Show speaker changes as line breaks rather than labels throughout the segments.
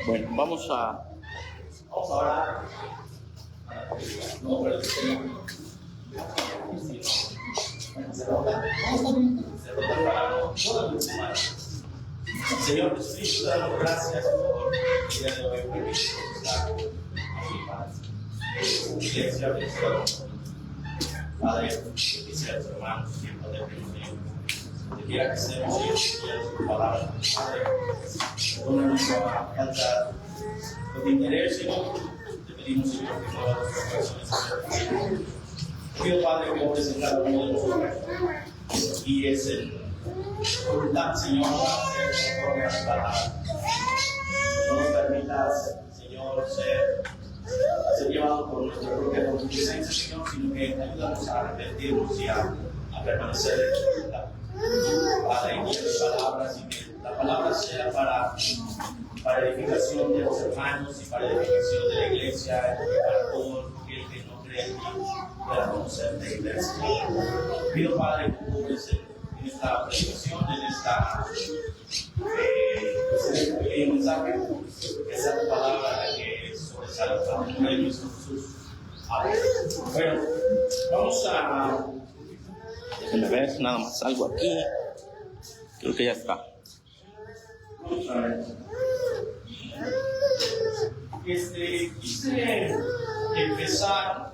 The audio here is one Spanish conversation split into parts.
Bueno, vamos a orar. Señor Jesucristo, te damos gracias por el día de hoy, por estar aquí, Padre. Iglesia, Padre, bendice a tus hermanos, tiempo de bendición. Donde quiera que estemos, Señor, tu palabra, Padre, perdona nuestra falta de interés, Señor. Te pedimos, Señor, que muevas nuestras corazones. Pido, Padre, que obres en cada uno de nosotros y es el voluntad, Señor, para hacer conforme a tu palabra. No nos permitas, Señor, ser llevados por nuestra propia concupiscencia, Señor, sino que ayúdanos a arrepentirnos y a permanecer en tu voluntad. Padre, y tus palabras, y que la palabra sea para edificación de los hermanos y para edificación de la iglesia, y para todo aquel que no cree en ti pueda conocerte y ver, Señor. Pido, Padre, que tú eres en esta predicación, en este pequeño mensaje, que sea tu palabra la que sobresalga para el nombre de nuestro Jesús. Amén. Bueno, vamos a... Déjenme ver nada más algo aquí. Creo que ya está. Vamos a ver. Quise empezar,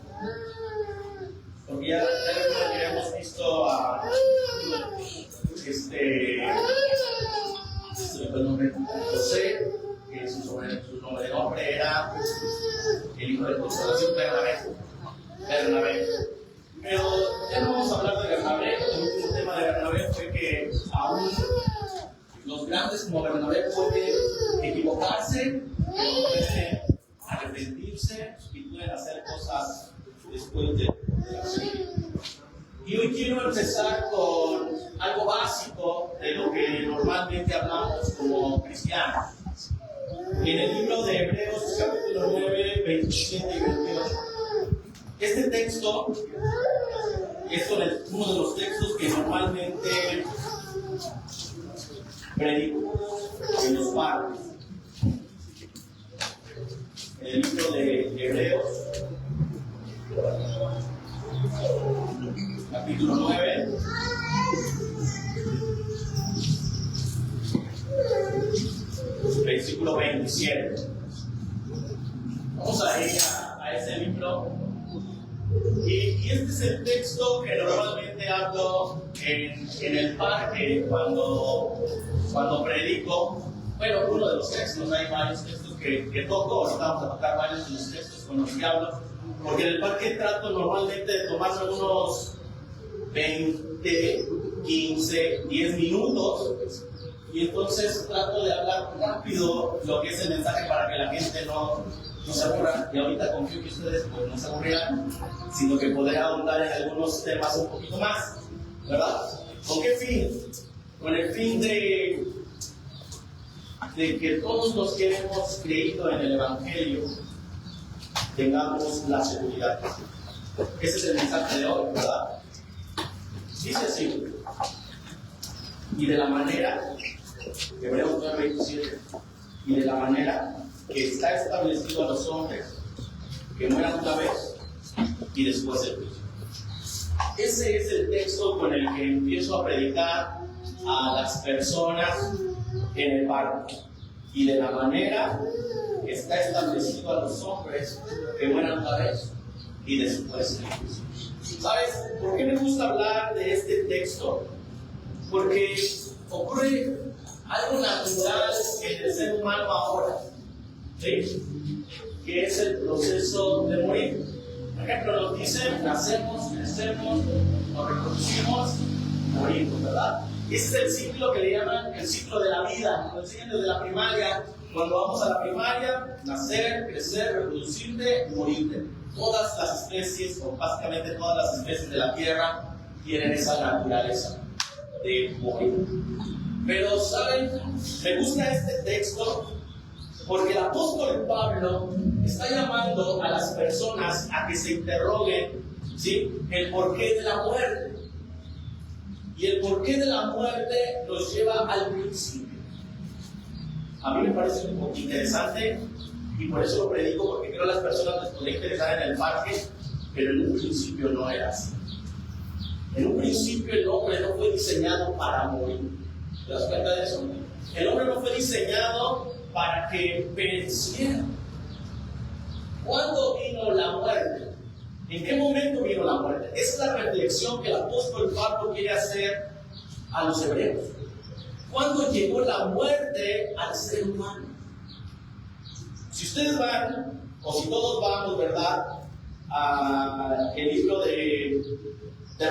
porque ya hemos visto a el nombre José, que su nombre era el hijo de consolación, Bernabé. Pero ya no vamos a hablar de Bernabé. El último tema de Bernabé fue que aún los grandes como Bernabé pueden equivocarse, pueden arrepentirse y pueden hacer cosas después de la vida. Y hoy quiero empezar con algo básico de lo que normalmente hablamos como cristianos. En el libro de Hebreos, capítulo 9, 27 y 28. Este texto es uno de los textos que normalmente predico en los barrios. En el libro de Hebreos, capítulo 9, versículo 27. Vamos a ir a ese libro. Y este es el texto que normalmente hablo en el parque cuando predico. Bueno, uno de los textos, hay varios textos que toco. Ahorita vamos a tocar varios de los textos con los que hablo, porque en el parque trato normalmente de tomarme unos 20, 15, 10 minutos, y entonces trato de hablar rápido lo que es el mensaje para que la gente no se aburra. Y ahorita confío que ustedes pues, no se aburrirán, sino que podré ahondar en algunos temas un poquito más, ¿verdad? ¿Con qué fin? Con el fin de que todos los que hemos creído en el Evangelio tengamos la seguridad. Ese es el mensaje de hoy, ¿verdad? Dice así: y de la manera, Hebreos 9:27, y de la manera que está establecido a los hombres que mueran una vez y después el juicio. Ese es el texto con el que empiezo a predicar a las personas en el barco. Y de la manera que está establecido a los hombres que mueran una vez y después el juicio. ¿Sabes por qué me gusta hablar de este texto? Porque ocurre algo natural en el ser humano ahora, ¿sí? Que es el proceso de morir. Por ejemplo, nos dicen, nacemos, crecemos, nos reproducimos, morimos, ¿verdad? Ese es el ciclo que le llaman el ciclo de la vida. Lo enseñan desde la primaria. Cuando vamos a la primaria, nacer, crecer, reproducirte, morirte. Todas las especies, o básicamente todas las especies de la Tierra, tienen esa naturaleza de morir. Pero, ¿saben? Me gusta este texto porque el apóstol Pablo está llamando a las personas a que se interroguen, ¿sí?, el porqué de la muerte. Y el porqué de la muerte nos lleva al principio. A mí me parece un poco interesante y por eso lo predico, porque creo que a las personas les puede interesar en el parque, pero en un principio no era así. En un principio el hombre no fue diseñado para morir. ¿Te das cuenta de eso? El hombre no fue diseñado para que pereciera. ¿Cuándo vino la muerte? ¿En qué momento vino la muerte? Esa es la reflexión que el apóstol Pablo quiere hacer a los hebreos. ¿Cuándo llegó la muerte al ser humano? Si ustedes van, o si todos vamos, ¿verdad?, al libro de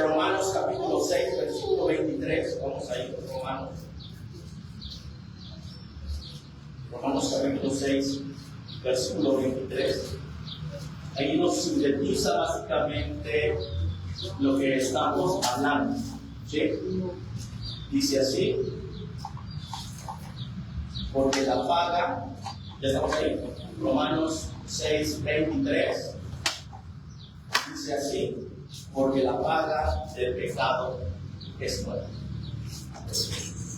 Romanos capítulo 6, versículo 23. Vamos a ir con Romanos capítulo 6, versículo 23. Ahí nos sintetiza básicamente lo que estamos hablando, ¿sí? Dice así: porque la paga, ya estamos ahí, Romanos 6, 23, dice así: porque la paga del pecado es muerte.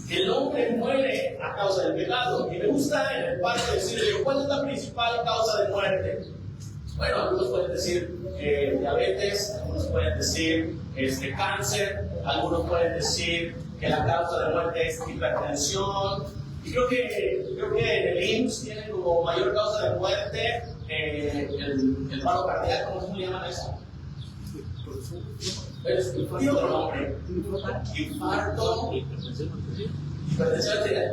El hombre muere a causa del pecado. Y me gusta en el parte decirle, ¿cuál es la principal causa de muerte? Bueno, algunos pueden decir diabetes, algunos pueden decir cáncer, algunos pueden decir que la causa de muerte es hipertensión. Y creo que en el IMSS tienen como mayor causa de muerte el paro cardíaco, ¿cómo le llaman eso? Tiene otro nombre. Infarto. Hipertensión arterial.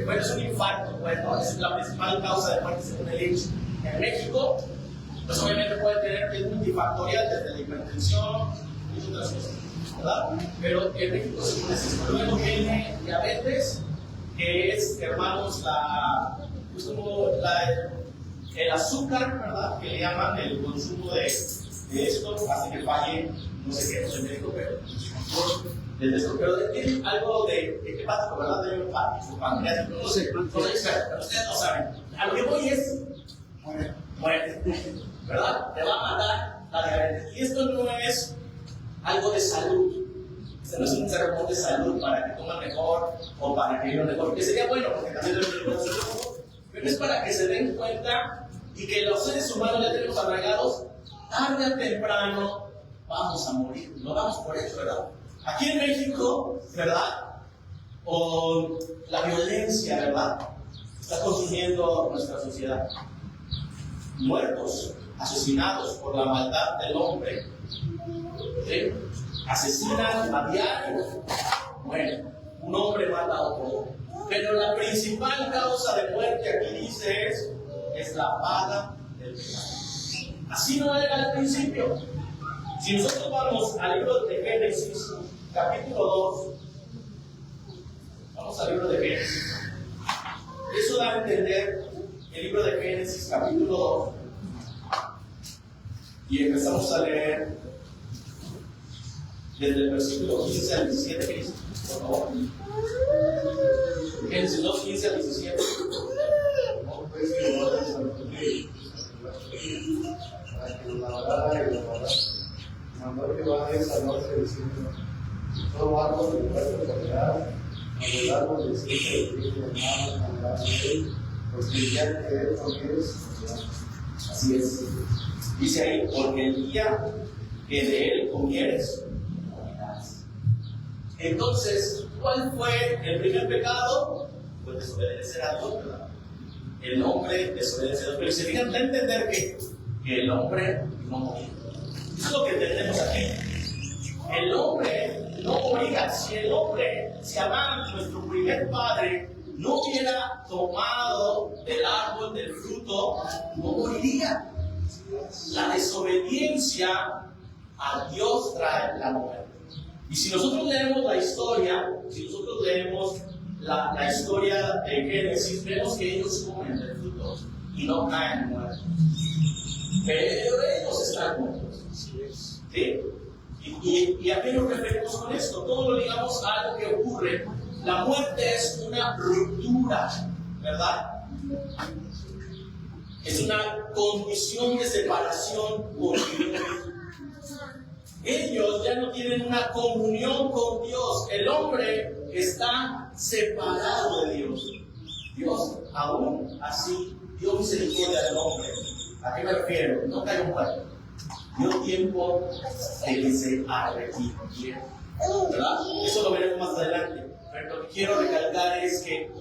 Bueno, es un infarto, bueno, es la principal causa de muerte según el IMSS. En México, pues obviamente puede tener, es multifactorial desde la hipertensión y otras cosas, ¿verdad? Pero en México se puede decir, luego viene diabetes, que es, hermanos, el azúcar, ¿verdad?, que le llaman el consumo de esto, hace que falle, no sé qué, no sé médico, pero desde esto, pero tiene algo de hepático, ¿verdad? De hepático, no sé, pero ustedes no saben. A lo que voy es muerte, ¿verdad? Te va a matar la diabetes. Y esto no es algo de salud. Este no es un sermón de salud para que coman mejor o para que vivan mejor, que sería bueno, porque también debemos hacer mejor, pero es para que se den cuenta y que los seres humanos ya tenemos arraigados, tarde o temprano vamos a morir. No vamos por eso, ¿verdad? Aquí en México, ¿verdad?, o la violencia, ¿verdad?, está consumiendo nuestra sociedad. Muertos, asesinados por la maldad del hombre, ¿sí? Asesinan a diario. Bueno, un hombre mata a otro. Pero la principal causa de muerte aquí dice es la paga del pecado. Así no era al principio. Si nosotros vamos al libro de Génesis, capítulo 2, vamos al libro de Génesis. Eso da a entender el libro de Génesis, capítulo 2. Y empezamos a leer desde el versículo 15 al 17, ¿qué dice? Por favor. Génesis 2, 15 al 17.
Para que lo lavará y lo lavará. Mandó que vaya esa noche diciendo: todo árbol del huerto comerás, y el árbol de ciencia de Dios de hermanos comerás de él, porque el día que él comieres,
así es. Dice ahí: porque el día que de él comieres, morirás. Entonces, ¿cuál fue el primer pecado? Pues desobedecer a Dios, ¿verdad? El hombre desobedece a Dios. Pero se fijan, da a entender que el hombre no moría. Eso es lo que entendemos aquí. El hombre no obliga. Si el hombre, si Adán, nuestro primer padre, no hubiera tomado del árbol del fruto, no moriría. La desobediencia a Dios trae la muerte. Y si nosotros leemos la historia, si nosotros leemos la historia de Génesis, vemos que ellos comen del fruto y no caen muertos. Pero ellos están muertos. ¿Sí? ¿Y a qué nos referimos con esto? Todo lo ligamos a algo que ocurre. La muerte es una ruptura, ¿verdad? Es una condición de separación con Dios. Ellos ya no tienen una comunión con Dios. El hombre está separado de Dios. Dios, aún así, dio misericordia al hombre. ¿A qué me refiero? No cayó muerto. Dio tiempo de que se arrepintiera. ¿Verdad? Eso lo veremos más adelante. Pero lo que quiero recalcar es que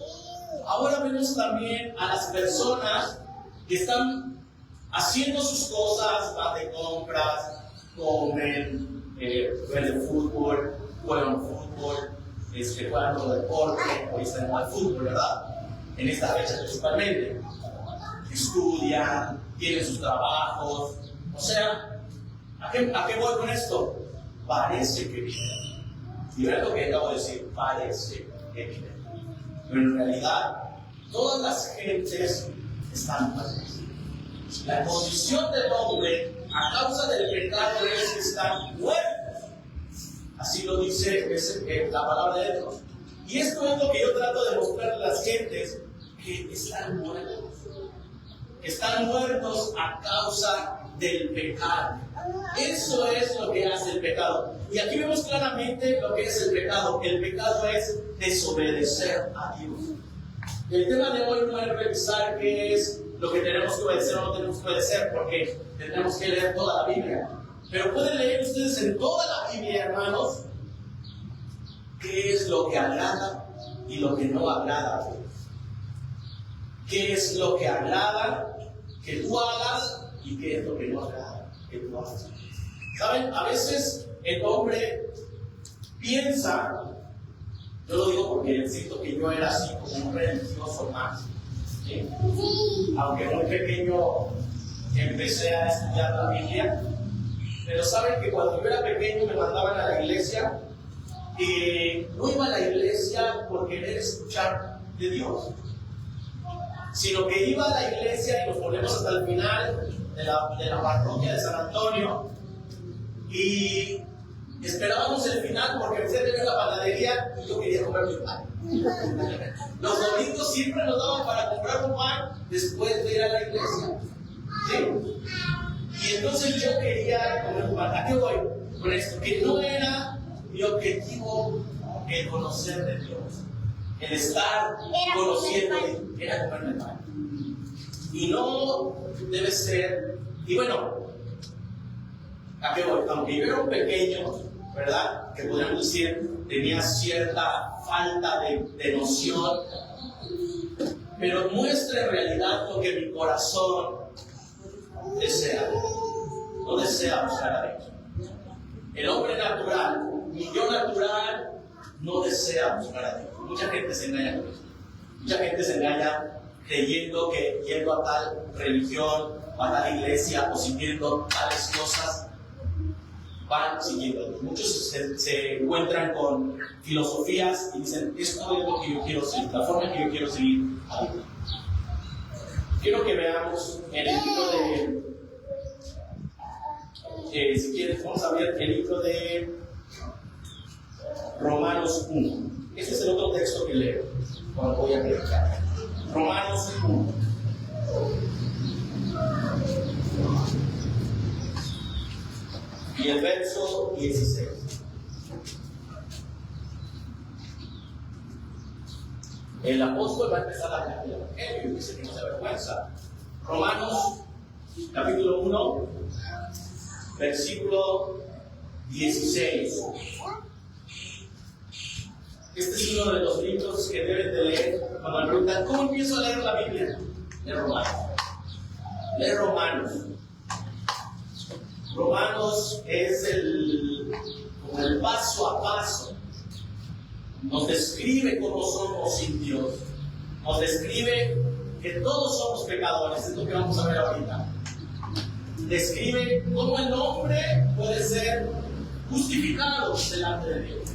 ahora vemos también a las personas que están haciendo sus cosas, van de compras, comen, ven fútbol, juegan fútbol, juegan todo deporte, hoy están en el fútbol, ¿verdad? En esta fecha principalmente. Estudian, tienen sus trabajos. O sea, ¿a qué voy con esto? Parece que viene. Y vean lo que acabo de decir, parece que viene. Pero en realidad, todas las gentes están muertas. La condición del hombre a causa del pecado es que están muertos. Así lo dice la palabra de Dios. Y esto es lo que yo trato de mostrar a las gentes, que están muertos. Están muertos a causa del pecado. Eso es lo que hace el pecado. Y aquí vemos claramente lo que es el pecado. El pecado es desobedecer a Dios. El tema de hoy no es revisar qué es lo que tenemos que obedecer o no tenemos que obedecer, porque tenemos que leer toda la Biblia. Pero pueden leer ustedes en toda la Biblia, hermanos, qué es lo que agrada y lo que no agrada a Dios. ¿Qué es lo que agrada que tú hagas y qué es lo que no agrada que tú hagas? ¿Saben? A veces el hombre piensa, yo lo digo porque siento que yo era así como un religioso más, ¿sí? Aunque muy pequeño empecé a estudiar la Biblia, pero saben que cuando yo era pequeño me mandaban a la iglesia y no iba a la iglesia por querer escuchar de Dios, sino que iba a la iglesia y nos ponemos hasta el final de la parroquia de San Antonio y esperábamos el final porque empecé a tener la panadería y yo quería comer mi pan. Los domingos siempre nos daban para comprar un pan después de ir a la iglesia, ¿sí? Y entonces yo quería comer un pan. ¿A qué voy con esto? Que no era mi objetivo el conocer de Dios, el estar conociendo, era comer el pan. Y no debe ser, y bueno, ¿a qué voy? Aunque yo era un pequeño, ¿verdad? Que podríamos decir, tenía cierta falta de noción, pero muestra en realidad lo que mi corazón desea. No desea buscar a Dios. El hombre natural, mi yo natural, no desea buscar a Dios. Mucha gente se engaña con eso. Mucha gente se engaña creyendo que yendo a tal religión, o a tal iglesia, o siguiendo tales cosas, van siguiendo. Muchos se encuentran con filosofías y dicen, esto es lo que yo quiero seguir, la forma que yo quiero seguir. Quiero que veamos en el libro si quieres, vamos a ver el libro de Romanos 1. Este es el otro texto que leo cuando voy a predicar. Romanos 1. Y el verso 16. El apóstol va a empezar a hablar del Evangelio y dice que no se avergüenza. Romanos capítulo 1, versículo 16. Este es uno de los libros que deben de leer cuando me preguntan, ¿cómo empiezo a leer la Biblia? Lee Romanos. Lee Romanos. Romanos es con el paso a paso. Nos describe cómo somos sin Dios. Nos describe que todos somos pecadores, es lo que vamos a ver ahorita. Describe cómo el hombre puede ser justificado delante de Dios.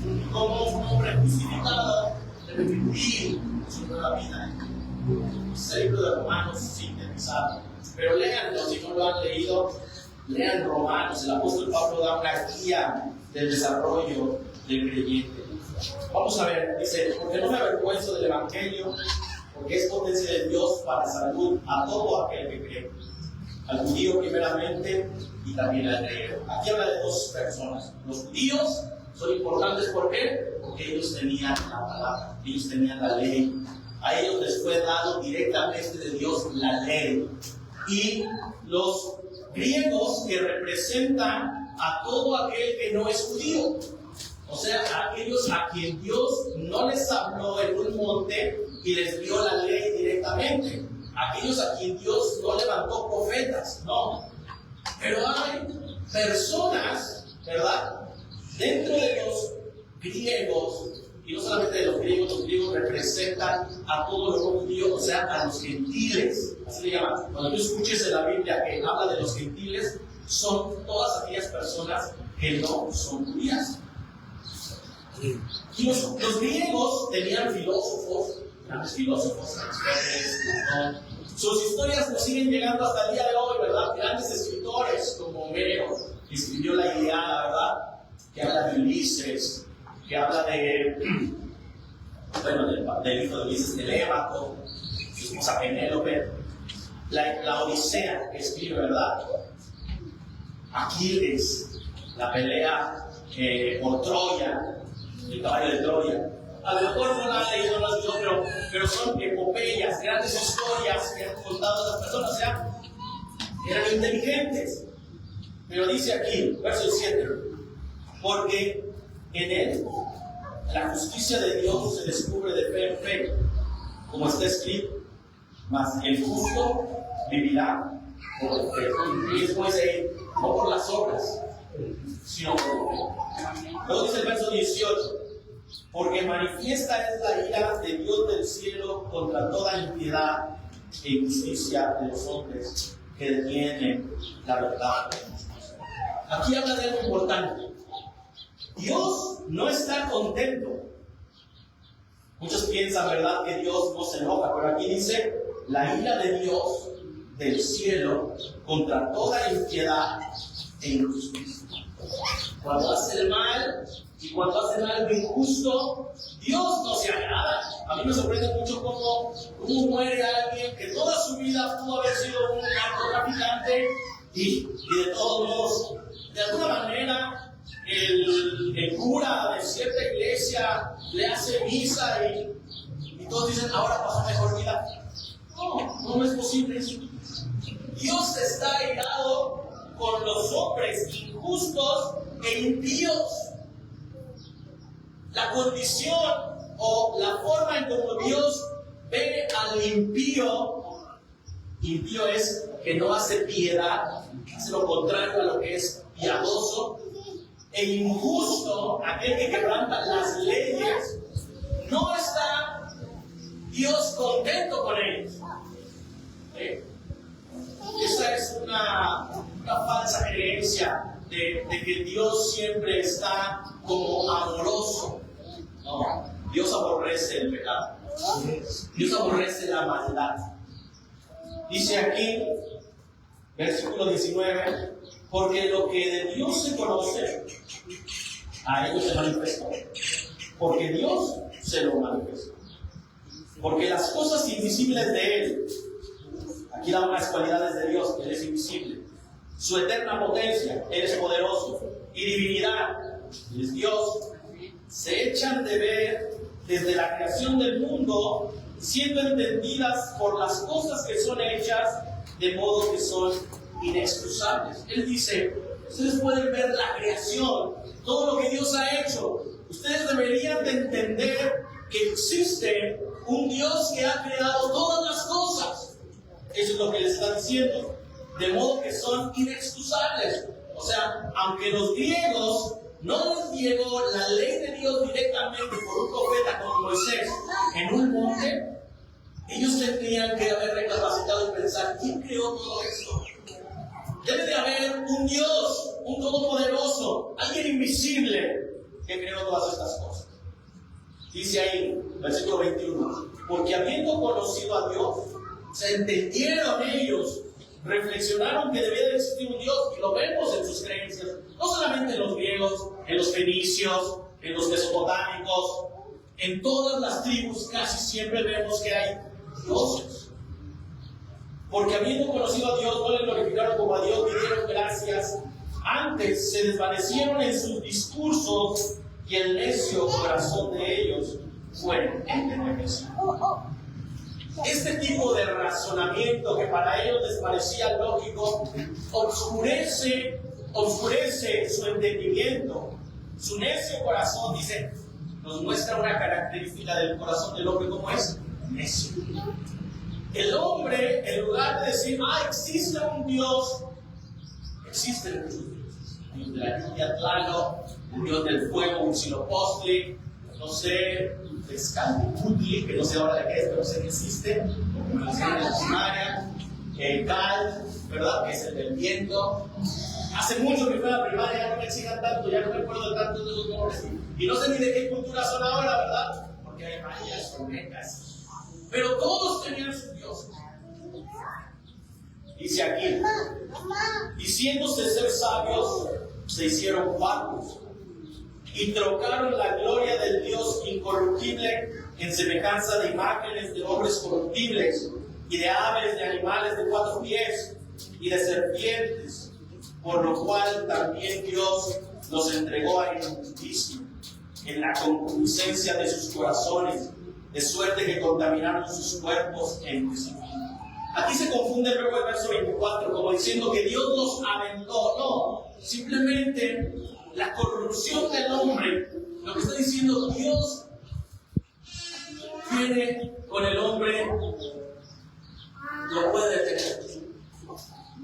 Y cómo un hombre justificado debe vivir su nueva vida. El libro de Romanos sintetizado. Pero léanlo, si no lo han leído, lean Romanos. El apóstol Pablo da una guía del desarrollo del creyente. Vamos a ver, dice, porque no me avergüenzo del Evangelio, porque es potencia de Dios para salud a todo aquel que cree, al judío primeramente y también al griego. Aquí habla de dos personas. Los judíos son importantes, ¿por qué? Porque ellos tenían la palabra, ellos tenían la ley. A ellos les fue dado directamente de Dios la ley. Y los griegos que representan a todo aquel que no es judío. O sea, aquellos a quien Dios no les habló en un monte y les dio la ley directamente. Aquellos a quien Dios no levantó profetas, no. Pero hay personas, ¿verdad? Dentro de los griegos, y no solamente de los griegos representan a todos los judíos, o sea, a los gentiles. Así le llaman. Cuando tú escuches en la Biblia que habla de los gentiles, son todas aquellas personas que no son judías. Y los griegos tenían filósofos, grandes filósofos, expertos, sus historias nos siguen llegando hasta el día de hoy, ¿verdad? Grandes escritores como Homero, que escribió la Ilíada, ¿verdad? Que habla de Ulises, que habla de, bueno, del hijo de Ulises, Telémaco, su esposa Penélope, la Odisea que escribe, ¿verdad? Aquiles, la pelea por Troya, el caballo de Troya. A lo mejor no la han leído más yo, pero son epopeyas, grandes historias que han contado las personas, o sea, eran inteligentes. Pero dice aquí, verso 7, porque en él la justicia de Dios se descubre de fe en fe, como está escrito, mas el justo vivirá por fe. Y después de no por las obras, sino por fe. Luego dice el verso 18, porque manifiesta es la ira de Dios del cielo contra toda impiedad e injusticia de los hombres que detienen la verdad. Aquí habla de algo importante. Dios no está contento. Muchos piensan, ¿verdad?, que Dios no se enoja, pero aquí dice la ira de Dios del cielo contra toda impiedad e injusticia. Cuando hace el mal y cuando hacen algo injusto, Dios no se agrada. A mí me sorprende mucho cómo muere alguien que toda su vida pudo haber sido un narcotraficante y de todos modos, de alguna manera, el cura de cierta iglesia le hace misa y todos dicen, ahora pasó mejor vida. No es posible eso. Dios está airado con los hombres injustos e impíos. La condición o la forma en como Dios ve al impío es que no hace piedad, hace lo contrario a lo que es piadoso, e injusto, aquel que quebranta las leyes. No está Dios contento con ellos. ¿Sí? Esa es una falsa creencia de que Dios siempre está como amoroso. No, Dios aborrece el pecado. Dios aborrece la maldad. Dice aquí, versículo 19, porque lo que de Dios se conoce, a ellos se manifestó. Porque Dios se lo manifestó. Porque las cosas invisibles de Él, aquí da unas cualidades de Dios, Él es invisible. Su eterna potencia, Él es poderoso. Y divinidad, Él es Dios, se echan de ver desde la creación del mundo, siendo entendidas por las cosas que son hechas, de modo que son inexcusables. Él dice, ustedes pueden ver la creación, todo lo que Dios ha hecho. Ustedes deberían de entender que existe un Dios que ha creado todas las cosas. Eso es lo que les está diciendo. De modo que son inexcusables. O sea, aunque los griegos no les llegó la ley de Dios directamente por un profeta como Moisés en un monte, ellos tendrían que haber recapacitado y pensar: ¿quién creó todo esto? Debe de haber un Dios, un todopoderoso, alguien invisible que creó todas estas cosas. Dice ahí, versículo 21, porque habiendo conocido a Dios, se entendieron ellos, reflexionaron que debía de existir un Dios, y lo vemos en sus creencias, no solamente en los griegos, en los fenicios, en los mesopotámicos, en todas las tribus casi siempre vemos que hay dioses. Porque habiendo conocido a Dios, no le glorificaron como a Dios, ni dieron gracias. Antes se desvanecieron en sus discursos, y el necio corazón de ellos fue entenebrecido. Este tipo de razonamiento que para ellos les parecía lógico, oscurece su entendimiento. Su necio corazón, dice, nos muestra una característica del corazón del hombre, como es necio. El hombre, en lugar de decir: existe un Dios, existen muchos dioses. El Dios de la lluvia, Tlaloc, el Dios del fuego, Huitzilopochtli, no sé, Tezcatlipochtli, que no sé ahora de qué es, pero sé que existe, como lo enseñan en la primaria, el Cal, ¿verdad?, que es el del viento. Hace mucho que fue a la primaria, ya no me exijan tanto, ya no me acuerdo tanto de los nombres. Y no sé ni de qué cultura son ahora, ¿verdad? Porque hay mayas, olmecas. Pero todos tenían sus dioses. Dice aquí: diciéndose ser sabios, se hicieron vagos y trocaron la gloria del Dios incorruptible en semejanza de imágenes de hombres corruptibles y de aves, de animales de 4 pies y de serpientes, por lo cual también Dios los entregó a injusticia en la concupiscencia de sus corazones, de suerte que contaminaron sus cuerpos en disciplina. Aquí se confunde luego el verso 24, como diciendo que Dios los aventó. No, simplemente la corrupción del hombre, lo que está diciendo, Dios viene con el hombre, lo puede detener.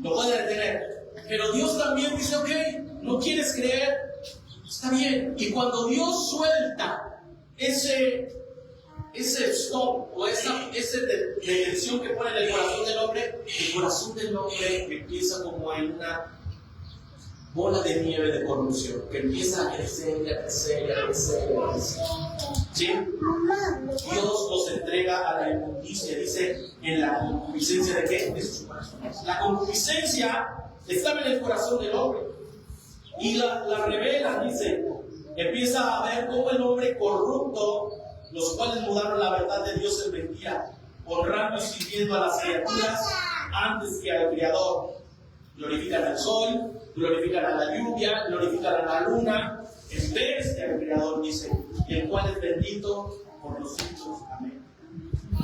Lo puede detener. Pero Dios también dice: ok, no quieres creer, está bien. Y cuando Dios suelta ese stop o esa detención que pone en el corazón del hombre, el corazón del hombre empieza como en una bola de nieve de corrupción, que empieza a crecer y a crecer y a crecer y a crecer. ¿Sí? Dios los entrega a la inmundicia, dice, en la concupiscencia de ¿qué? De sus corazones. La concupiscencia estaba en el corazón del hombre y la revela, dice, empieza a ver cómo el hombre corrupto, los cuales mudaron la verdad de Dios en mentira, honrando y sirviendo a las criaturas antes que al Creador. Glorifican al sol, glorifican a la lluvia, glorifican a la luna, en vez de al Creador, dice, y el cual es bendito por los siglos. Amén.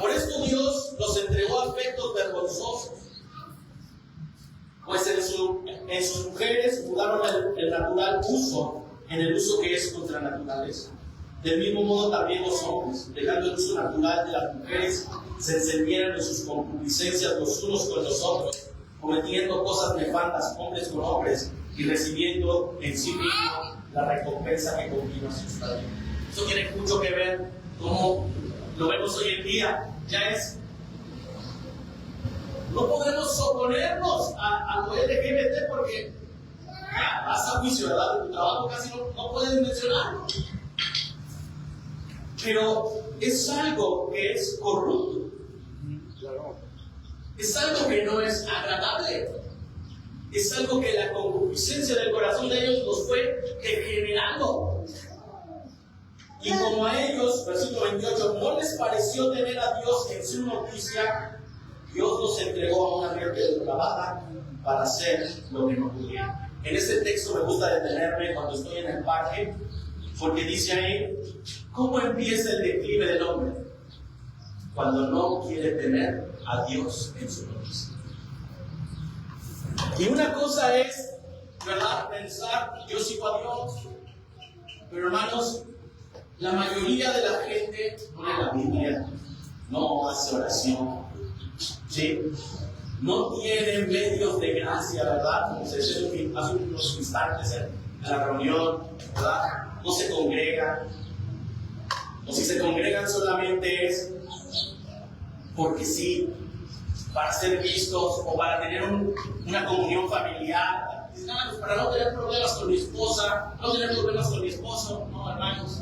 Por esto Dios los entregó a afectos vergonzosos, pues en sus mujeres mudaron el natural uso en el uso que es contra la naturaleza. Del mismo modo también los hombres, dejando el uso natural de las mujeres, se encendieron en sus concupiscencias los unos con los otros, cometiendo cosas nefastas hombres con hombres y recibiendo en sí mismo la recompensa que continúa su estadio. Eso tiene mucho que ver como lo vemos hoy en día. Ya es, no podemos oponernos a lo LGBT porque vas a juicio, ¿verdad? Tu trabajo casi no puedes mencionarlo. Pero es algo que es corrupto. Es algo que no es agradable. Es algo que la concupiscencia del corazón de ellos los fue degenerando. Y como a ellos, versículo 28, no les pareció tener a Dios en su noticia, Dios los entregó a una mente depravada para hacer lo que no pudieron. En este texto me gusta detenerme cuando estoy en el parque, porque dice ahí, ¿cómo empieza el declive del hombre? Cuando no quiere tener a Dios en su noticia. Y una cosa es, ¿verdad?, pensar, yo sigo a Dios, pero hermanos, la mayoría de la gente no lee la Biblia, no hace oración, ¿sí? No tiene medios de gracia, ¿verdad? Como se decía hace unos instantes, a la reunión, ¿verdad? No se congregan. O si se congregan solamente es porque sí, para ser vistos o para tener una comunión familiar. Dicen, pues para no tener problemas con mi esposa, no tener problemas con mi esposo. No, hermanos.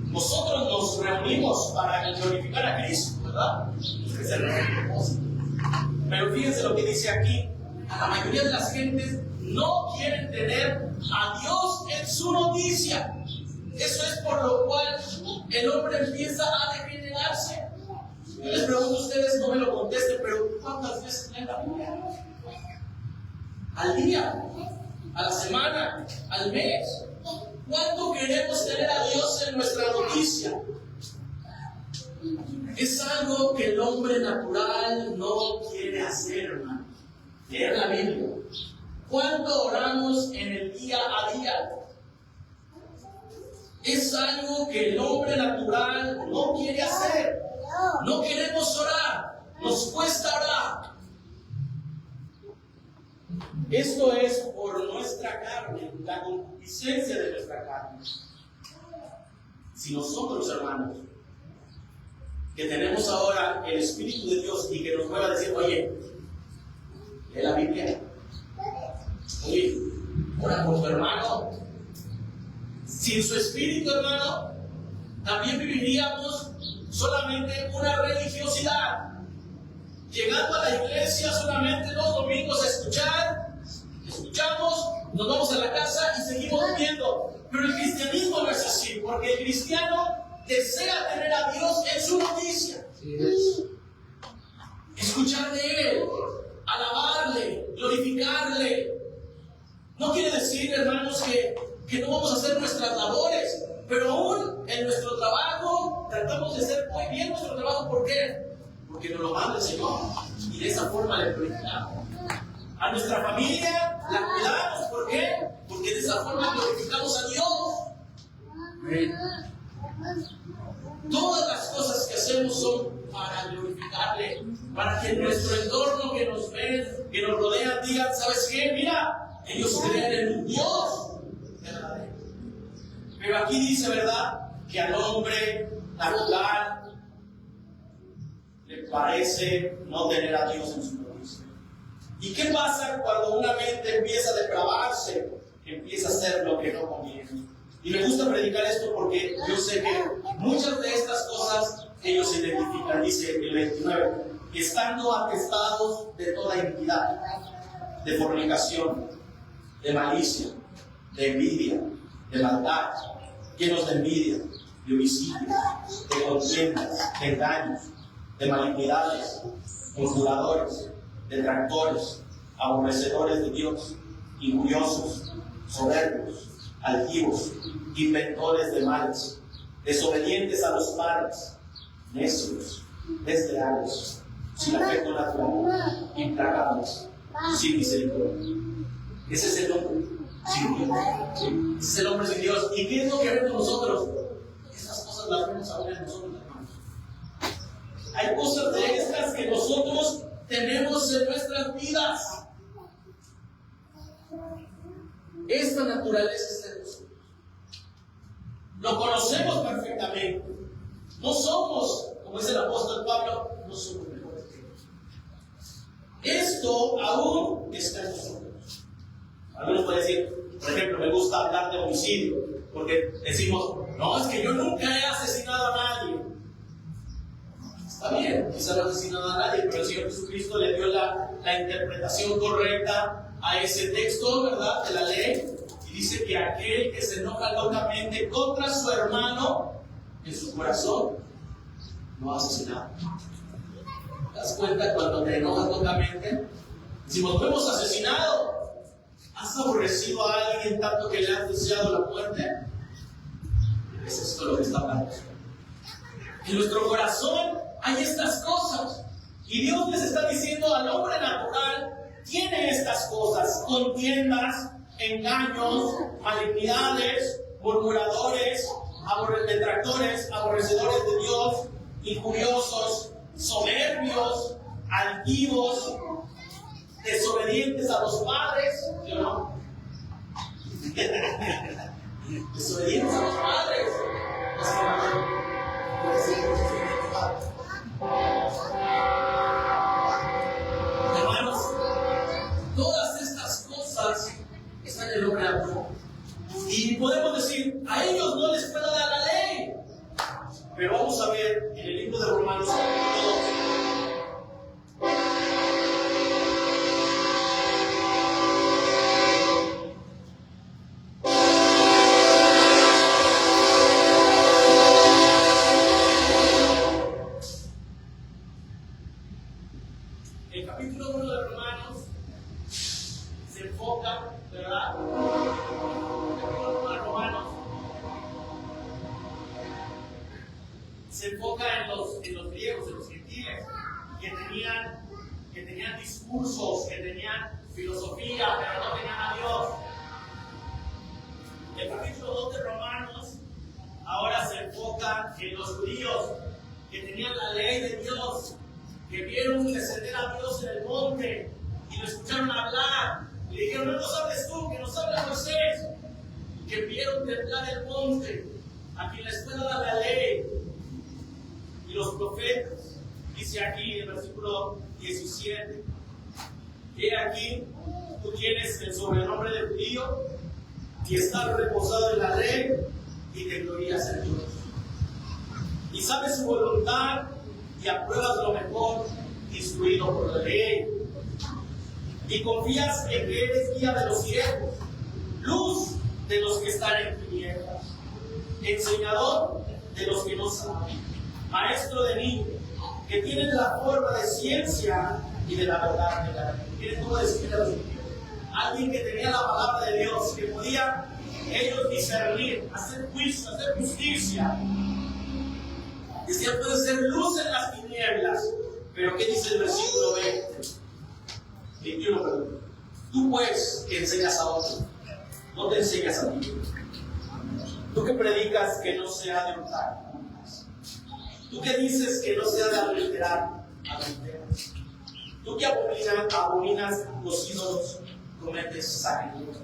Nosotros nos reunimos para glorificar a Cristo, ¿verdad? Ese es nuestro propósito. Pero fíjense lo que dice aquí. A la mayoría de las gentes no quieren tener a Dios en su noticia. Eso es por lo cual el hombre empieza a degenerarse. Yo les pregunto a ustedes, no me lo contesten, pero ¿cuántas veces leen la Biblia? ¿Al día? ¿A la semana? ¿Al mes? ¿Cuánto queremos tener a Dios en nuestra noticia? Es algo que el hombre natural no quiere hacer, hermano. Leer la Biblia. ¿Cuánto oramos en el día a día? Es algo que el hombre natural no quiere hacer. No queremos orar. Nos cuesta orar. Esto es por nuestra carne, la concupiscencia de nuestra carne. Si nosotros, hermanos, que tenemos ahora el Espíritu de Dios y que nos mueva a decir, oye, lee la Biblia, oye, ora por tu hermano. Sin su Espíritu, hermano, también viviríamos solamente una religiosidad, llegando a la iglesia solamente los domingos a escuchamos, nos vamos a la casa y seguimos viviendo. Pero el cristianismo no es así, porque el cristiano desea tener a Dios en su noticia. Escuchar de Él, alabarle, glorificarle. No quiere decir, hermanos, que no vamos a hacer nuestras labores, pero aún en nuestro trabajo tratamos de hacer muy bien nuestro trabajo. ¿Por qué? Porque nos lo manda el Señor y de esa forma le glorificamos. A nuestra familia la cuidamos. ¿Por qué? Porque de esa forma glorificamos a Dios. Todas las cosas que hacemos son para glorificarle, para que nuestro entorno, que nos ven, que nos rodean, digan, ¿sabes qué? Mira, ellos creen en un Dios verdadero. Pero aquí dice, ¿verdad?, que al hombre natural le parece no tener a Dios en su noticia. ¿Y qué pasa cuando una mente empieza a depravarse, empieza a hacer lo que no conviene? Y me gusta predicar esto porque yo sé que muchas de estas cosas ellos se identifican. Dice el 29, estando atestados de toda iniquidad, de fornicación, de malicia, de envidia, de maldad, llenos de envidia, de homicidios, de contiendas, de engaños, de malignidades, conjuradores, detractores, aborrecedores de Dios, injuriosos, soberbios, altivos, inventores de males, desobedientes a los padres, necios, desleales, sin afecto natural, implacables, sin misericordia. Ese es el hombre sin Dios. Ese es el hombre sin Dios. ¿Y qué es lo que vemos nosotros? Estas cosas las vemos ahora en nosotros, hermanos. Hay cosas de estas que nosotros tenemos en nuestras vidas. Esta naturaleza está en nosotros. Lo conocemos perfectamente. No somos, como dice el apóstol Pablo, no somos mejores que ellos. Esto aún está en nosotros. Algunos pueden decir, por ejemplo, me gusta hablar de homicidio, porque decimos, no, es que yo nunca he asesinado a nadie. Está bien, quizás no ha asesinado a nadie, pero el Señor Jesucristo le dio la interpretación correcta a ese texto, ¿verdad?, de la ley, y dice que aquel que se enoja locamente contra su hermano, en su corazón, no ha asesinado. ¿Te das cuenta cuando te enojas locamente? Decimos, no hemos asesinado. ¿Has aborrecido a alguien tanto que le has deseado la muerte? Es esto lo que está hablando. En nuestro corazón hay estas cosas. Y Dios les está diciendo al hombre natural, tiene estas cosas: contiendas, engaños, malignidades, murmuradores, detractores, aborrecedores de Dios, injuriosos, soberbios, altivos, desobedientes a los padres, ¿sí o no? Desobedientes a los padres. Hermanos, todas estas cosas están en el hombre actual. Y podemos decir, a ellos no les puedo dar la ley. Pero vamos a ver en el libro de Romanos, capítulo 12. El capítulo 1 de Romanos se enfoca, ¿verdad? El capítulo 1 de Romanos se enfoca en los griegos, en los gentiles, que tenían discursos, que tenían filosofía, pero no tenían a Dios. El capítulo 2 de Romanos ahora se enfoca en los judíos, que tenían la ley de Dios, que vieron descender a Dios en el monte y lo escucharon hablar. Y le dijeron, no nos hables tú, que nos hable Moisés. Que vieron temblar el monte, a quien les pueda dar la ley. Y los profetas, dice aquí en el versículo 17, que aquí tú tienes el sobrenombre de judío y estás reposado en la ley y te glorías en Dios. Y sabes su voluntad y apruebas lo mejor, instruido por la ley. Y confías en que eres guía de los ciegos, luz de los que están en tinieblas, enseñador de los que no saben, maestro de niños, que tienen la forma de ciencia y de la verdad de la ley. ¿Quieren tú decirle a los niños? Alguien que tenía la palabra de Dios, que podía ellos discernir, hacer juicio, hacer justicia. Decía, puede ser luz en las tinieblas. Pero ¿qué dice el versículo 21? Perdón. Tú pues que enseñas a otros, no te enseñas a ti. Tú que predicas que no se ha de hurtar. Tú que dices que no se ha de adulterar, adulteras. Tú que abominas los ídolos, cometes sacrilegio.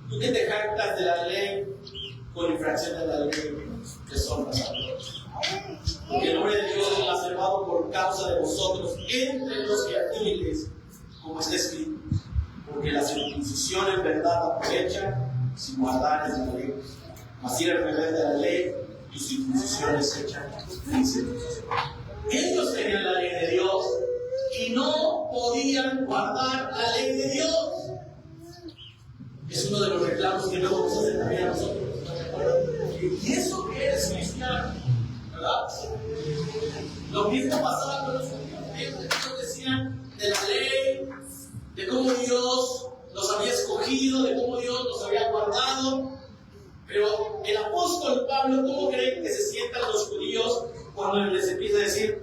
Tú que te jactas de la ley con infracción de la ley, deshonras a Dios. Porque el nombre de Dios es reservado por causa de vosotros entre los gentiles, como está escrito. Porque la circuncisión en verdad aprovecha si guardares la ley. Mas si eres rebelde de la ley, tu circuncisión es hecha. Ellos tenían la ley de Dios y no podían guardar la ley de Dios. Es uno de los reclamos que luego nos hacen también a nosotros. ¿Y eso que eres cristiano? ¿Verdad? Lo mismo pasaba con los judíos. Ellos decían de la ley, de cómo Dios los había escogido, de cómo Dios los había guardado. Pero el apóstol Pablo, ¿cómo creen que se sientan los judíos cuando les empieza a decir,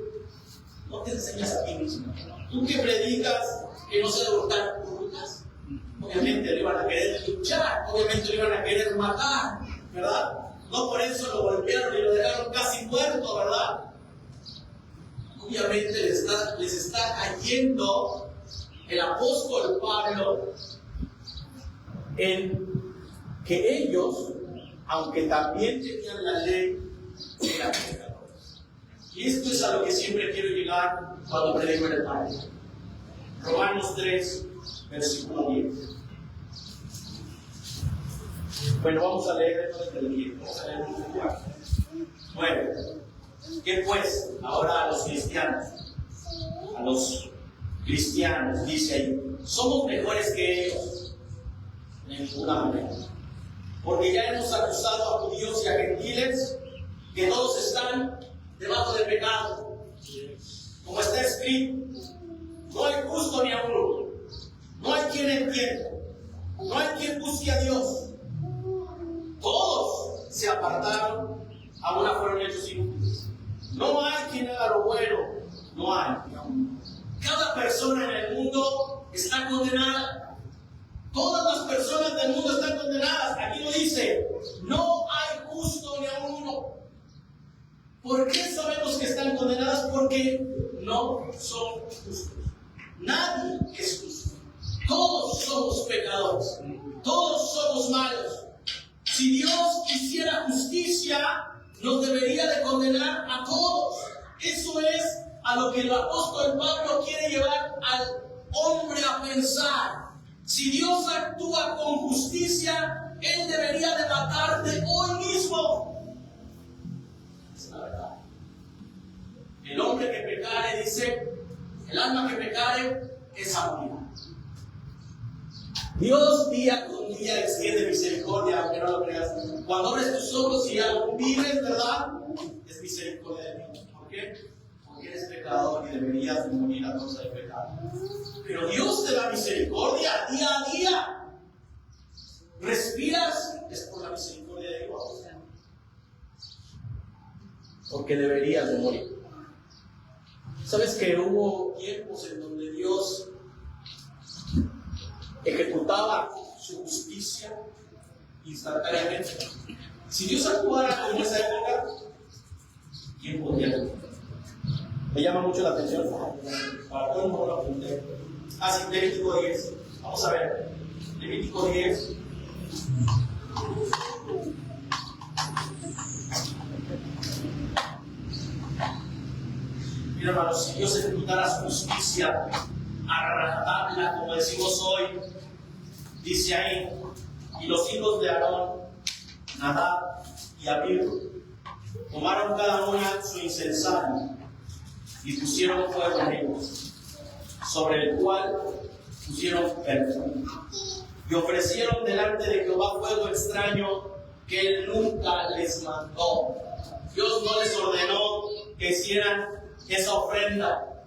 no te enseñas a ti mismo? Tú que predicas que no se debe hurtar, ¿hurtas? Obviamente lo iban a querer luchar, obviamente lo iban a querer matar, ¿verdad? No por eso lo golpearon y lo dejaron casi muerto, ¿verdad? Obviamente les está cayendo el apóstol Pablo en que ellos, aunque también tenían la ley, eran pecadores. Y esto es a lo que siempre quiero llegar cuando predico en el Padre. Romanos 3, versículo 10. Bueno, vamos a leer desde el 10. Vamos a leer el 4. 9. ¿Qué pues? Ahora a los cristianos. A los cristianos, dice ahí, ¿somos mejores que ellos? De ninguna manera. Porque ya hemos acusado a judíos y a gentiles que todos están debajo del pecado. Como está escrito, no hay justo ni a uno, no hay quien entienda, no hay quien busque a Dios. Todos se apartaron, a una fueron hechos inútiles. No hay quien haga lo bueno, no hay ni a uno. Cada persona en el mundo está condenada. Todas las personas del mundo están condenadas. Aquí lo dice, no hay justo ni a uno. ¿Por qué sabemos que están condenadas? Porque no son justos. Nadie es justo. Todos somos pecadores. Todos somos malos. Si Dios hiciera justicia, nos debería de condenar a todos. Eso es a lo que el apóstol Pablo quiere llevar al hombre a pensar. Si Dios actúa con justicia, Él debería de matarte hoy mismo. Es la verdad. El hombre que pecare, dice, el alma que pecare, esa morirá. Dios día con día extiende misericordia, aunque no lo creas. Cuando abres tus ojos y aún vives, ¿verdad? Es misericordia de Dios. ¿Por qué? Porque eres pecador y deberías de morir a causa del pecado. Pero Dios te da misericordia día a día. Respiras, es por la misericordia de Dios. Porque deberías de morir. ¿Sabes que hubo tiempos en donde Dios ejecutaba su justicia instantáneamente? Si Dios actuara en esa época, ¿quién podría actuar? Me llama mucho la atención. Para todo el mundo lo apunté. Sí, Levítico 10. Vamos a ver. Levítico 10. Mira, hermanos, si Dios ejecutara su justicia a rajatabla, como decimos hoy, dice ahí, y los hijos de Aarón, Nadab y Abiú, tomaron cada una su incensario y pusieron fuego en ellos, sobre el cual pusieron perfume, y ofrecieron delante de Jehová fuego extraño que Él nunca les mandó. Dios no les ordenó que hicieran esa ofrenda,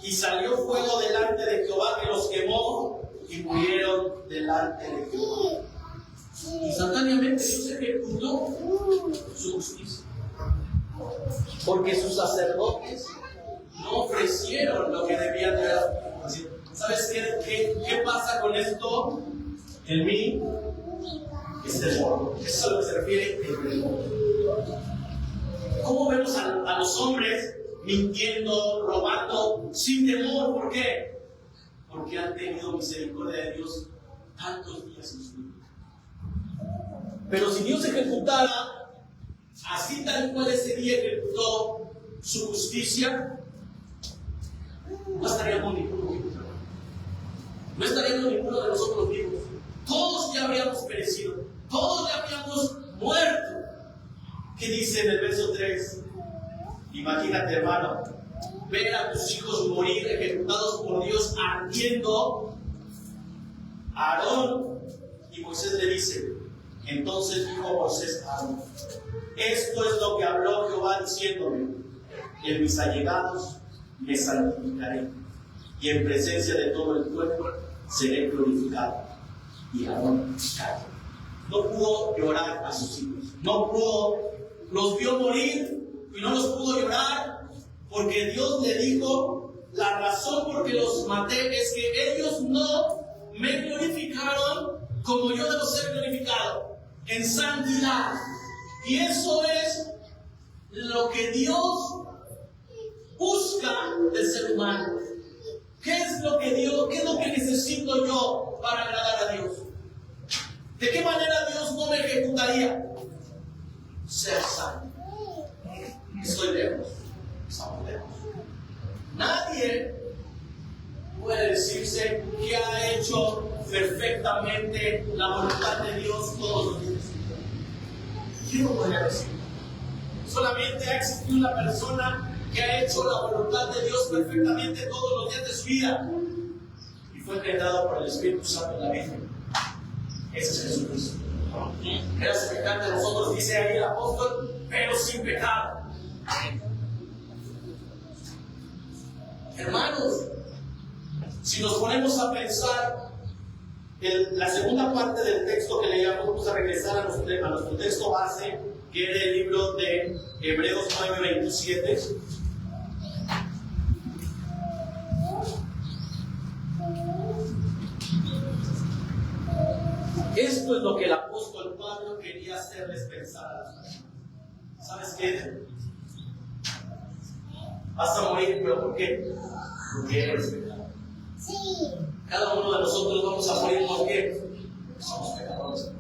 y salió fuego delante de Jehová que los quemó y murieron delante de Jehová. Instantáneamente Dios ejecutó su justicia, porque sus sacerdotes no ofrecieron lo que debían de hacer. ¿Sabes qué pasa con esto en mí? Es temor. Eso es a lo que se refiere el temor. ¿Cómo vemos a los hombres mintiendo, robando, sin temor? ¿Por qué? Porque han tenido misericordia de Dios tantos días en su vida. Pero si Dios ejecutara así tal cual ese día ejecutó su justicia, no estaríamos ninguno vivos. No estaríamos ninguno de nosotros vivos. Todos ya habríamos perecido. Todos ya habríamos muerto. ¿Qué dice en el verso 3? Imagínate, hermano, ver a tus hijos morir ejecutados por Dios ardiendo. Aarón y Moisés le dice, entonces dijo Moisés a Aarón, esto es lo que habló Jehová diciéndome, en mis allegados me santificaré, y en presencia de todo el pueblo seré glorificado. Y Aarón cayó. No pudo llorar a sus hijos, no pudo, los vio morir y no los pudo llorar, porque Dios le dijo, la razón por que los maté es que ellos no me glorificaron como yo debo ser glorificado, en santidad. Y eso es lo que Dios busca del ser humano. ¿Qué es lo que necesito yo para agradar a Dios? ¿De qué manera Dios no me ejecutaría? Ser santo. Estoy lejos. Estamos lejos. Nadie puede decirse que ha hecho perfectamente la voluntad de Dios todos los días. ¿Quién lo podría decir? Solamente ha existido una persona que ha hecho la voluntad de Dios perfectamente todos los días de su vida, y fue creado por el Espíritu Santo en la Virgen. Ese es Jesucristo. Era semejante a nosotros, dice ahí el apóstol, pero sin pecado. Hermanos, si nos ponemos a pensar la segunda parte del texto que leíamos, vamos a regresar a nuestro texto base, que era el libro de Hebreos 9:27. Esto es lo que el apóstol Pablo quería hacerles pensar a las personas. ¿Sabes qué? Vas a morir, pero ¿por qué? Porque eres pecador. Cada uno de nosotros vamos a morir. ¿Por qué? Porque somos pecadores.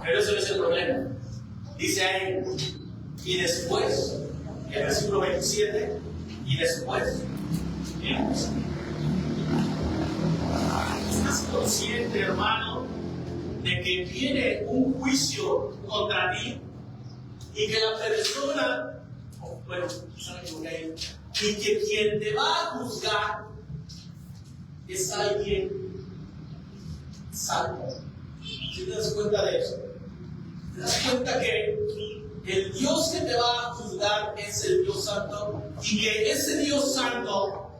Pero eso no es el problema. Dice ahí, y después, en el versículo 27, y después, ¿estás consciente, hermano, de que viene un juicio contra ti? Y que la persona, bueno, y que quien te va a juzgar es alguien santo. ¿Sí te das cuenta de eso? ¿Te das cuenta que el Dios que te va a juzgar es el Dios santo? Y que ese Dios santo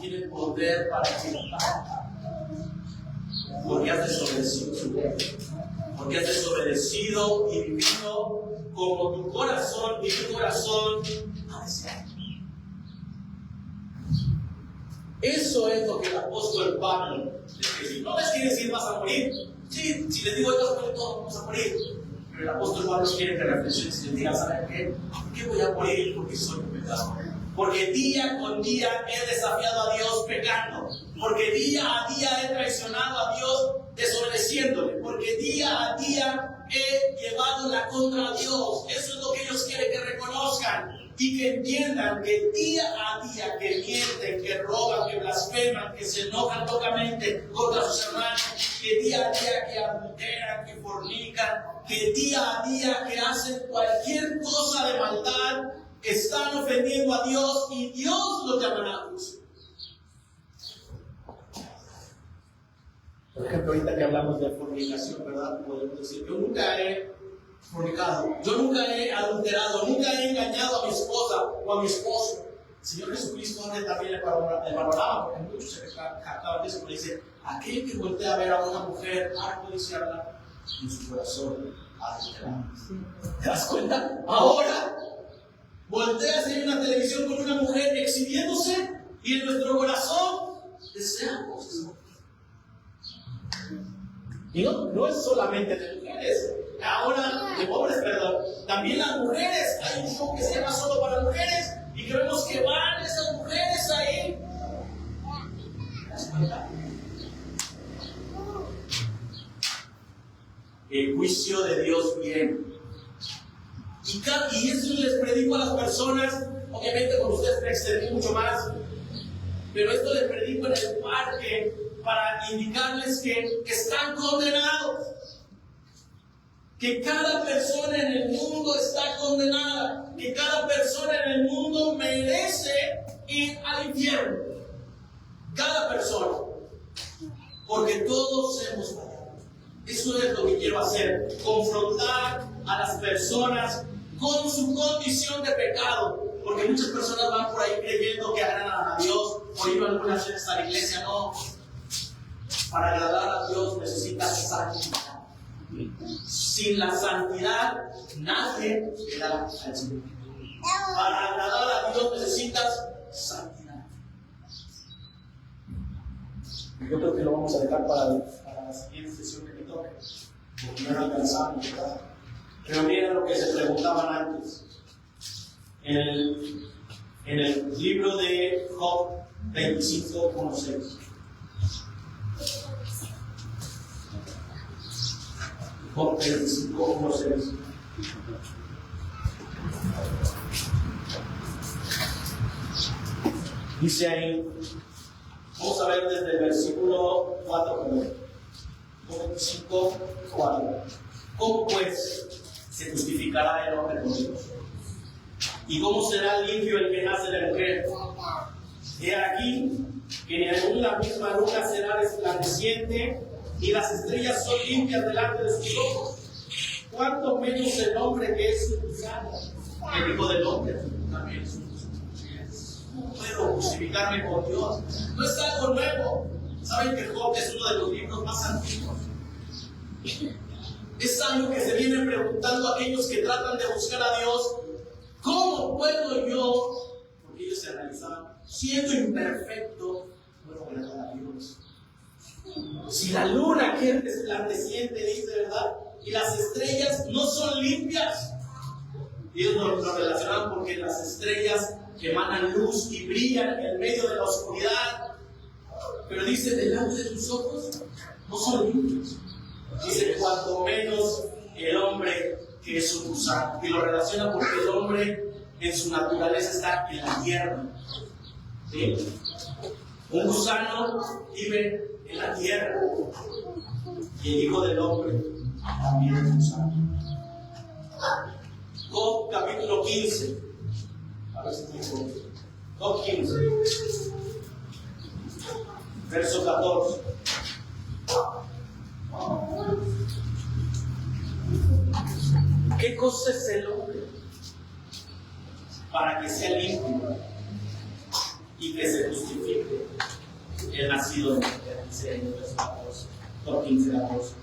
tiene poder para juzgar. Porque has desobedecido su ley. Porque has desobedecido y vivido como tu corazón y tu corazón ha deseado. Eso es lo que el apóstol Pablo les dice. No les quiere decir vas a morir. Sí, si les digo vas a morir, todos vamos a morir. Pero el apóstol Pablo quiere que reflexiones y les diga, ¿saben qué? ¿Por qué voy a morir? Porque soy un pecador. Porque día con día he desafiado a Dios pecando. Porque día a día he traicionado a Dios desobedeciéndole. Porque día a día he llevado la contra a Dios. Eso es lo que ellos quieren que reconozcan. Y que entiendan que día a día que mienten, que roban, que blasfeman, que se enojan locamente contra sus hermanos, que día a día que adulteran, que fornican, que día a día que hacen cualquier cosa de maldad, están ofendiendo a Dios y Dios los llamará a juicio. Por ejemplo, ahorita que hablamos de fornicación, ¿verdad? Podemos decir, yo nunca he fornicado, yo nunca he adulterado, nunca he engañado a mi esposa o a mi esposo. El Señor Jesucristo también le valoraba, porque muchos se jactaban de eso, pero dice, aquel que voltea a ver a una mujer, algo dice hablar, en su corazón adulterado. ¿Te das cuenta? Ahora volteas en una televisión con una mujer exhibiéndose y en nuestro corazón deseamos eso. Y no es solamente de mujeres, ahora de hombres, perdón, también las mujeres. Hay un show que se llama Solo para Mujeres y que vemos que van esas mujeres ahí. ¿Te das cuenta? El juicio de Dios viene. Y eso les predico a las personas, obviamente con ustedes me extendí mucho más, pero esto les predico en el parque para indicarles que están condenados, que cada persona en el mundo está condenada, que cada persona en el mundo merece ir al infierno, cada persona, porque todos hemos fallado. Eso es lo que quiero hacer, confrontar a las personas con su condición de pecado, porque muchas personas van por ahí creyendo que agradan a Dios o iban algunas veces a la iglesia. No, para agradar a Dios necesitas santidad. Sin la santidad nadie verá al Señor. Para agradar a Dios necesitas santidad. Yo creo que lo vamos a dejar para la siguiente sesión que me toque, porque no lo alcanzamos, ¿verdad? Pero miren lo que se preguntaban antes. En el libro de Job 25:6. Job 25:6. Dice ahí, vamos a ver desde el versículo 4 primero. Job 25:4. ¿Cómo pues se justificará el hombre con Dios? ¿Y cómo será limpio el que nace de mujer? He aquí que ni aún la misma luna será resplandeciente, ni las estrellas son limpias delante de sus ojos. ¿Cuánto menos el hombre que es injusticiado? El Hijo del Hombre también es injusto. ¿Cómo puedo justificarme con Dios? No es algo nuevo. ¿Saben que Job es uno de los libros más antiguos? Es algo que se viene preguntando a aquellos que tratan de buscar a Dios. ¿Cómo puedo yo? Porque ellos se analizaban, siendo imperfecto, puedo agradar a Dios. Si la luna que es resplandeciente, dice, ¿verdad? Y las estrellas no son limpias. Ellos lo relacionan porque las estrellas emanan luz y brillan en medio de la oscuridad. Pero dice, delante de tus ojos no son limpios. Dice, cuanto menos el hombre que es un gusano. Y lo relaciona porque el hombre en su naturaleza está en la tierra. ¿Sí? Un gusano vive en la tierra. Y el Hijo del Hombre también es gusano. Job capítulo 15. A ver si tengo. Job 15. Verso 14. ¿Qué cosa es el hombre para que sea limpio y que se justifique el nacido de mujer? Dice en el verso 14. Job 15, 14.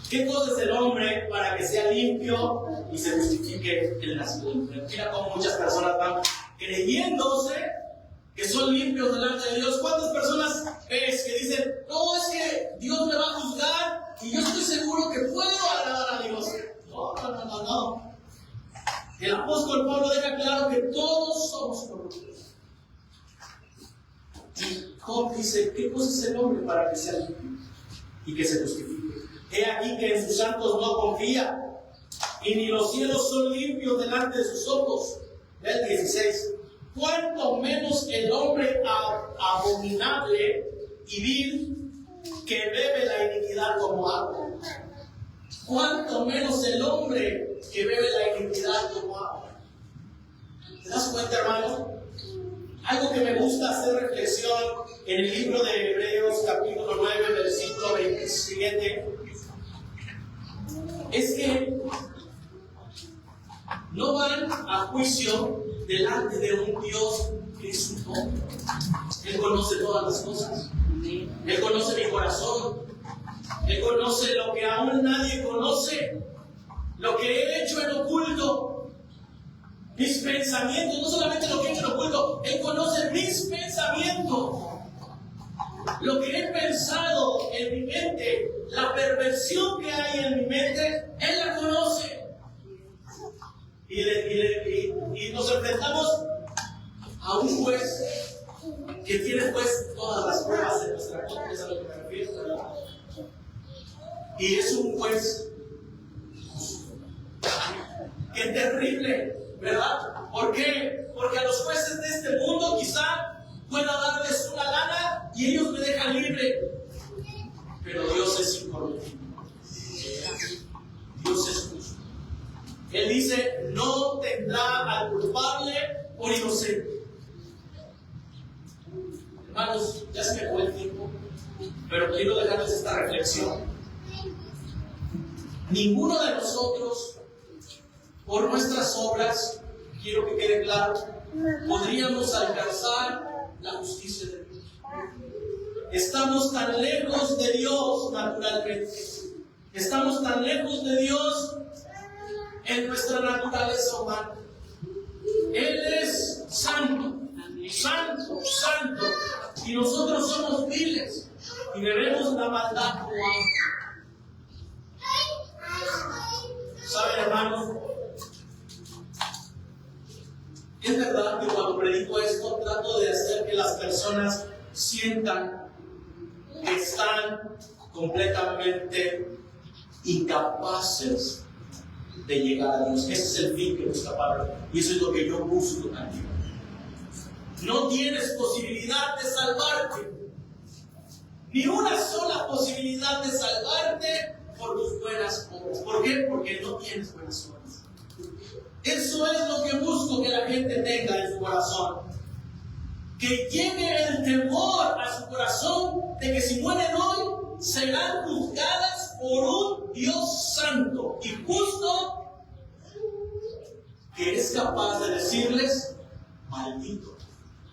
¿Qué cosa es el hombre para que sea limpio y se justifique el nacido de mujer? Mira cómo muchas personas van creyéndose que son limpios delante de Dios. ¿Cuántas personas ves que dicen, no, es que Dios me va a juzgar y yo estoy seguro que puedo agradar a Dios? No. El apóstol Pablo deja claro que todos somos corruptos. Y Job dice, ¿qué cosa es el hombre para que sea limpio y que se justifique? He aquí que en sus santos no confía, y ni los cielos son limpios delante de sus ojos. Del 16. Cuanto menos el hombre abominable y vil que bebe la iniquidad como agua. Cuanto menos el hombre que bebe la iniquidad como agua. ¿Te das cuenta, hermano? Algo que me gusta hacer reflexión en el libro de Hebreos, capítulo 9, versículo 27, es que no van a juicio delante de un Dios que es un todo. Él conoce todas las cosas. Él conoce mi corazón. Él conoce lo que aún nadie conoce. Lo que he hecho en oculto. Mis pensamientos, no solamente lo que he hecho en oculto. Él conoce mis pensamientos. Lo que he pensado en mi mente, la perversión que hay en mi mente, Él la conoce. Y nos enfrentamos a un juez que tiene pues todas las pruebas en nuestra contra, es a lo que me refiero, ¿verdad? Y es un juez justo. ¡Qué terrible! ¿Verdad? ¿Por qué? Porque a los jueces de este mundo quizá pueda darles una gana y ellos me dejan libre. Pero Dios es incorruptible. Dios es justo. Él dice, no tendrá al culpable por inocente. Hermanos, ya se me fue el tiempo, pero quiero dejarles esta reflexión. Ninguno de nosotros, por nuestras obras, quiero que quede claro, podríamos alcanzar la justicia de Dios. Estamos tan lejos de Dios naturalmente. Estamos tan lejos de Dios en nuestra naturaleza humana. Él es santo, santo, santo, y nosotros somos viles y veremos la maldad como agua. ¿Saben, hermanos? Es verdad que cuando predico esto trato de hacer que las personas sientan que están completamente incapaces de llegar a Dios. Ese es el fin que busca Pablo. Y eso es lo que yo busco también. No tienes posibilidad de salvarte. Ni una sola posibilidad de salvarte por tus buenas obras. ¿Por qué? Porque no tienes buenas obras. Eso es lo que busco que la gente tenga en su corazón. Que llegue el temor a su corazón de que si mueren hoy, serán juzgadas por un Dios santo y justo, que es capaz de decirles maldito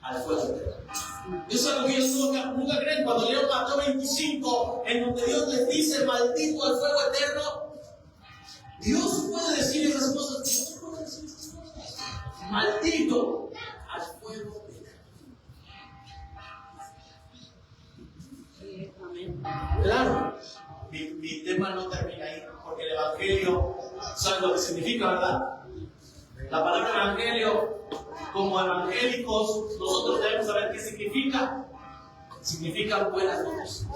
al fuego eterno. Eso es lo que ellos nunca creen. Cuando leo Mateo 25, en donde Dios les dice maldito al fuego eterno, Dios puede decir esas cosas. Dios puede decir esas cosas. Maldito al fuego eterno. Claro, mi tema no termina ahí, porque el Evangelio, ¿saben lo que significa, verdad? La palabra Evangelio, como evangélicos, nosotros debemos saber qué significa. significan buenas noticias,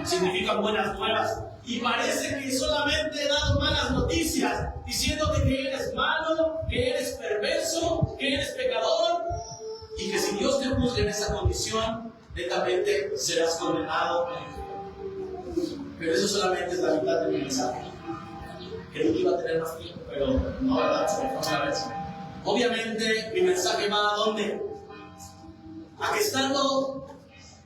significan buenas nuevas. Y parece que solamente he dado malas noticias, diciéndote que eres malo, que eres perverso, que eres pecador, y que si Dios te juzga en esa condición, netamente serás condenado. Pero eso solamente es la mitad de mi mensaje. Creí que iba a tener más tiempo, pero no, ¿verdad? Se me fue una vez. Obviamente, mi mensaje va a ¿dónde? A que estando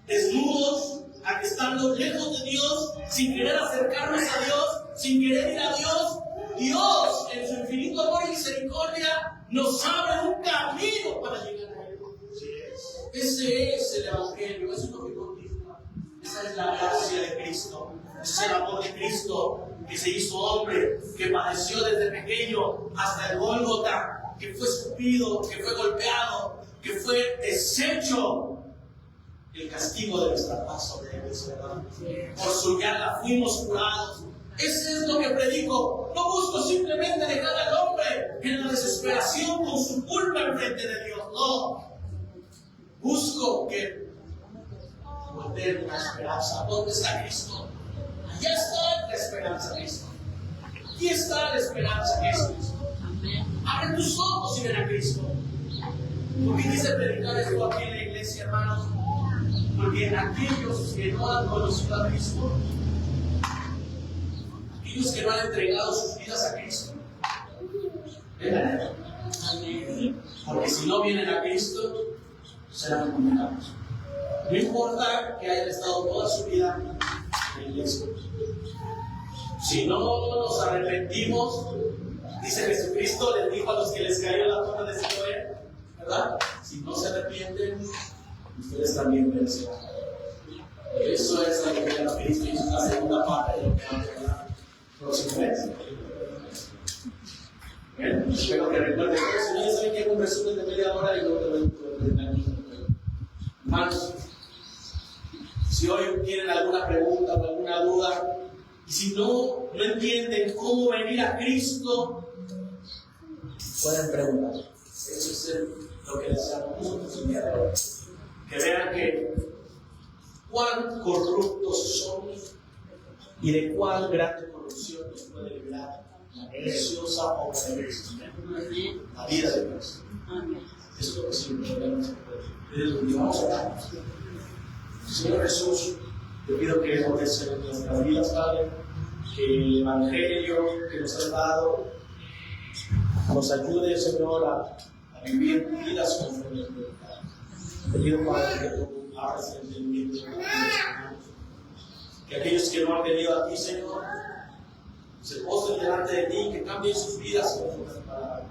desnudos, a que estando lejos de Dios, sin querer acercarnos a Dios, sin querer ir a Dios, Dios, en su infinito amor y misericordia, nos abre un camino para llegar a Él. Ese es el Evangelio, eso es lo que continúa. Esa es la gracia de Cristo, ese es el amor de Cristo, que se hizo hombre, que padeció desde pequeño hasta el Gólgota, que fue escupido, que fue golpeado, que fue deshecho. El castigo de nuestra paz sobre él, ¿verdad? Por su llaga fuimos curados. Ese es lo que predico. No busco simplemente dejar al hombre en la desesperación con su culpa enfrente de Dios. No. Busco que volteen la esperanza. ¿Dónde está Cristo? Allá está la esperanza de Cristo. Aquí está la esperanza que es Cristo. Abre tus ojos y ven a Cristo. ¿Por qué quise predicar esto aquí en la iglesia, hermanos? Porque aquellos que no han conocido a Cristo, aquellos que no han entregado sus vidas a Cristo, vengan a Él. Porque si no vienen a Cristo, serán condenados. No importa que hayan estado toda su vida en la iglesia. Si no nos arrepentimos, dice Jesucristo, les dijo a los que les cayó la torre de Siloé, ¿verdad? Si no se arrepienten, ustedes también perecerán. Eso es la que de Cristo y es la segunda parte de lo que vamos a hablar próximamente. Bien, espero que recuerden eso. Ya saben que hay un resumen de media hora y luego te voy a presentar. Hermanos, si hoy tienen alguna pregunta o alguna duda, y si no entienden cómo venir a Cristo, pueden preguntar. Eso es lo que les nosotros el día de hoy. Que vean que cuán corruptos somos y de cuán grande corrupción nos puede librar la preciosa obra de Cristo, la vida de Dios. Eso es lo que siempre vamos a orar. Señor Jesús, te pido que ordes en nuestras vidas, Padre, que el Evangelio que nos has dado nos ayude, Señor, a vivir vidas conforme a tu voluntad. Te pido, Padre, que tú abras el entendimiento de nuestros hermanos, que aquellos que no han venido a ti, Señor, se postren delante de ti, que cambien sus vidas conforme a tu palabra,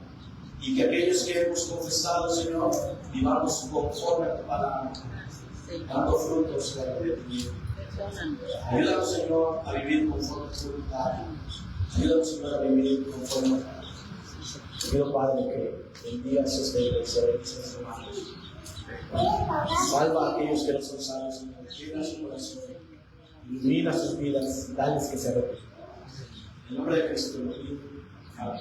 y que aquellos que hemos confesado, Señor, vivamos conforme a tu palabra, dando frutos de arrepentimiento. Ayúdanos, Señor, a vivir conforme a tu voluntad. Ayúdanos, Señor, a vivir conforme a tu palabra. Te pido, Padre, que bendigas esta iglesia de nuestros hermanos. Salva a aquellos que no son salvos, Señor. Llena su corazón, ilumina sus vidas, dales que se arrepientan. En el nombre de Cristo, lo pido. Amén.